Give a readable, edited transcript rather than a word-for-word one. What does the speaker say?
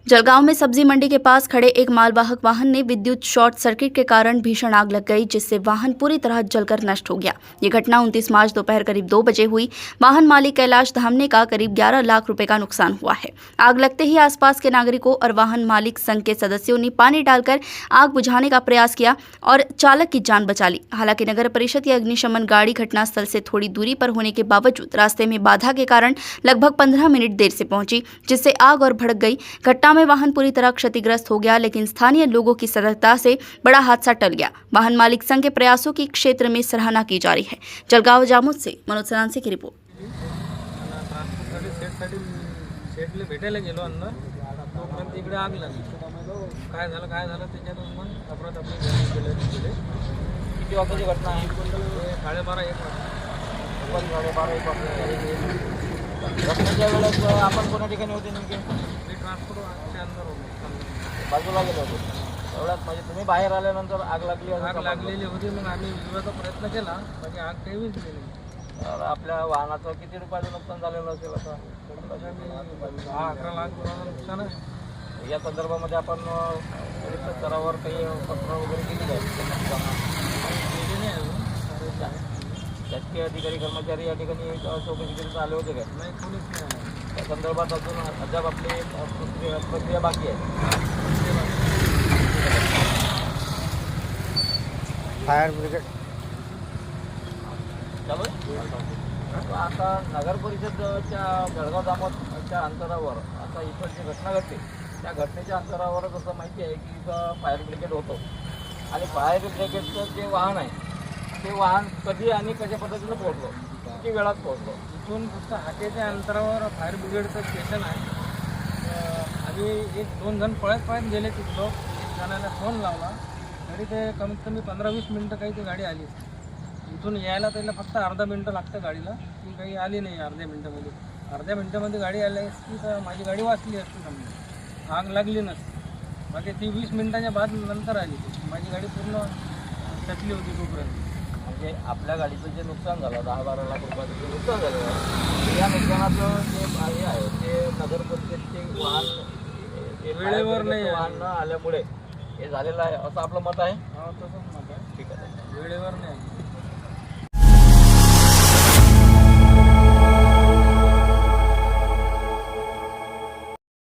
जलगांव में सब्जी मंडी के पास खड़े एक मालवाहक वाहन ने विद्युत शॉर्ट सर्किट के कारण भीषण आग लग गई, जिससे वाहन पूरी तरह जलकर नष्ट हो गया। ये घटना 29 मार्च दोपहर करीब 2 बजे हुई। वाहन मालिक कैलाश धामने का करीब 11 लाख रुपए का नुकसान हुआ है। आग लगते ही आसपास के नागरिकों और वाहन मालिक संघ के सदस्यों ने पानी डालकर आग बुझाने का प्रयास किया और चालक की जान बचा ली। हालांकि नगर परिषद की अग्निशमन गाड़ी घटनास्थल से थोड़ी दूरी पर होने के बावजूद रास्ते में बाधा के कारण लगभग 15 मिनट देर से पहुंची, जिससे आग और भड़क गई। घटना में वाहन पूरी तरह क्षतिग्रस्त हो गया, लेकिन स्थानीय लोगों की सतर्कता से बड़ा हादसा टल गया। वाहन मालिक संघ के प्रयासों की क्षेत्र में सराहना की जा रही है। जलगांव जामोद से मनोज सरांसे की रिपोर्ट। शेडले भेटायला गेलो अंदर, तोपर्यंत इकडे आग लागली। काय झालं त्याच्यातून मग अफरातफरी गेले। किती वाजताची घटना आहे? 12:30-1 वाजता। 12:30-1 वाजता घटनेच्या वेळेस आपण कोणत्या ठिकाणी होते नेमके? ते ट्रान्सपोर्टच्या अंदर होते, बाजूला गेलो होतो एवढ्यात। म्हणजे तुम्ही बाहेर आल्यानंतर आग लागलेली होती। मग आम्ही विझवायचा प्रयत्न केला, म्हणजे आग काही विझली नाही। तर आपल्या वाहनाचं किती रुपयाचं नुकसान झालेलं असेल? आता 10-11 लाख नुकसान आहे। या संदर्भामध्ये आपण स्तरावर काही पत्र वगैरे केली आहे? शासकीय अधिकारी कर्मचारी या ठिकाणी चौकशीकरिता आले होते काय? नाही, कोणीच नाही। त्या संदर्भात अजून अद्याप आपली प्रक्रिया बाकी आहे। फायर ब्रिगेड चालू आहे। आता नगर परिषदच्या जळगाव जामोदच्या अंतरावर आता इथं जी घटना घडते, त्या घटनेच्या अंतरावरच असं माहिती आहे की इथं फायर ब्रिगेड होतं, आणि फायर ब्रिगेडचं जे वाहन आहे ते वाहन कधी आणि कशा पद्धतीनं पोहोचलो, किती वेळात पोहोचलो? इथून फक्त हाकेच्या अंतरावर फायर ब्रिगेडचं स्टेशन आहे। आधी 1-2 जण पळत गेले तिथं। एक जणाला फोन लावला, तरी ते कमीत कमी 15-20 मिनटं काही ती गाडी आली। इथून यायला त्याला फक्त अर्धा मिनटं लागतं गाडीला, ती काही आली नाही अर्ध्या मिनटामध्ये। अर्ध्या मिनटामध्ये गाडी आली असती तर माझी गाडी वाचली असती, समजा आग लागली नसती। बाकी ती 20 मिनटाच्या बाद नंतर आली, माझी गाडी पूर्ण टचली होती तोपर्यंत। म्हणजे आपल्या गाडीचं जे नुकसान झालं 10-12 लाख रुपयाचं जे नुकसान झालेलं आहे, या नुकसानाचं जे हे आहे ते नगर परिषदेचे वाहन वेळेवर नाही, वाहन न आल्यामुळे हे झालेलं आहे, असं आपलं मत आहे? हो, तसंच मत आहे। ठीक आहे, वेळेवर नाही।